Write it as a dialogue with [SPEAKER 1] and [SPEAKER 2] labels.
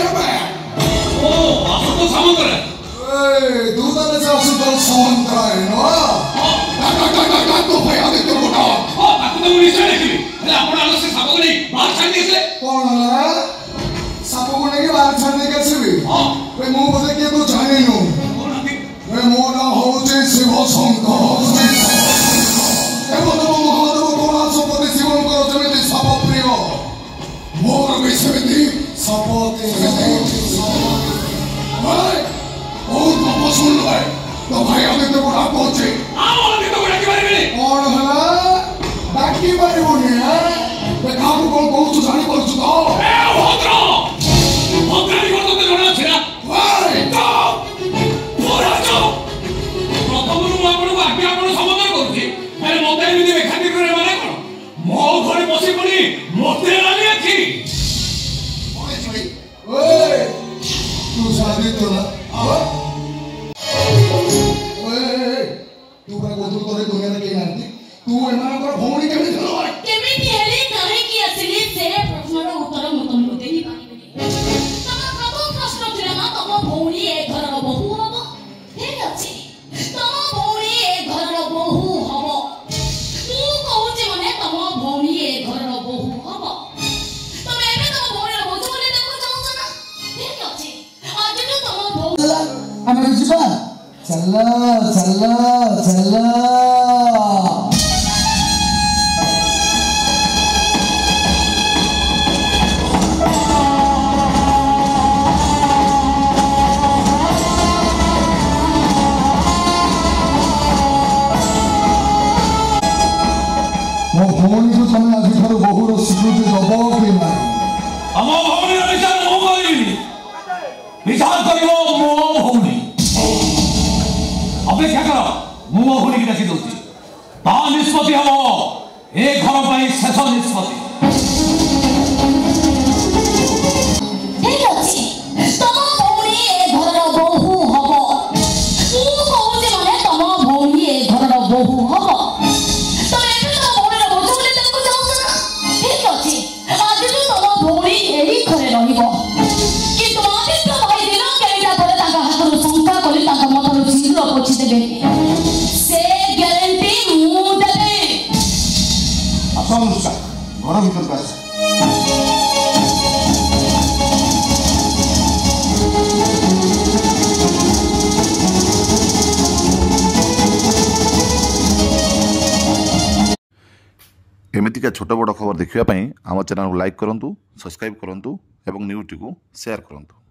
[SPEAKER 1] हमें
[SPEAKER 2] ओ आसुतोष सामंतराय
[SPEAKER 1] दूध से आसुतोष सामंतराय ना तो भाई आगे तो बोला
[SPEAKER 2] ताकू तो मुझे निश्चय देखिबी हेले आपण आलो से साप को नहीं बाहर छाड़ दिए
[SPEAKER 1] कौन है साप को नहीं बाहर छाड़ दे कैसे भी वे मु बोले के तो जाने नु वे मो ना हो जे शिव शंकर एवं तो महादेव कोला सपति शिवन को जमिति साप प्रिय मोर विश्वति सपति भाई बहुत बाबा सुन ले तो भाई आगे तो बड़ा पहुंचे
[SPEAKER 2] आओ आगे तो बड़ा की बारे में
[SPEAKER 1] कौन है बाकी बारे बोले हैं वे काम को बहुत जाने पर चुका
[SPEAKER 2] ए भद्रा भद्रानी को तो जणा छिरा
[SPEAKER 1] भाई
[SPEAKER 2] तो पूरा जो प्रथम रु आपण को आगे आपण समाधान करछि अरे मोते एमिति बेखाती करे माने कोन मो घरे बसी पड़ी मोते लाली आखी
[SPEAKER 1] ओए भाई ओए तू शादी तो ना तू का गोदू करे दुनिया रे के नांती तू एमानकर भौणी केमि थलो
[SPEAKER 3] केमिति हेली काहे की असली से प्रश्नर उत्तर म तुमको देई पारिबेनी तम प्रथम प्रश्न थिला ना तम भौणी ए घर रो बहु हबो ठीक अछि तम भौणी ए घर रो बहु हबो तू कहूची माने तम भौणी ए घर रो बहु हबो तमे एबे तम भौणी रो बहु बोले देखो चाहू ना ठीक अछि आज तो तम भौ
[SPEAKER 1] हमें जीवा चला चला चला मो भौणी को तुम आज ठार बहु स्वीकृति दब कि ना
[SPEAKER 2] हम भौणी विचार मो करिनी विचार करियो मो भौणी अपेक्षा कर मु मो भौणी की डाकी दउची ता निष्पत्ति हबो ए घर पई शेष निष्पत्ति
[SPEAKER 3] ठीक अछि तम भौणी ए घर रो बहु हबो तू कहूची माने तम भौणी ए घर रो बहु हबो तमे एबे तम भौणी रो बहु बोले देखो चाहू ना ठीक अछि आज तो तम भौणी एही घरे रहिबो कि आदित्य भाई दिन केइटा परे ताका हातरो शंका कली ताका मथरो शीघ्र पोछि देबे से ग्यारंटी मु देबे
[SPEAKER 1] असंसा घर भीतर का
[SPEAKER 4] एमतीका छोट बड़ खबर देखा आम चैनल को लाइक करूँ, सब्सक्राइब करूँ और न्यूज़ को शेयर करूँ।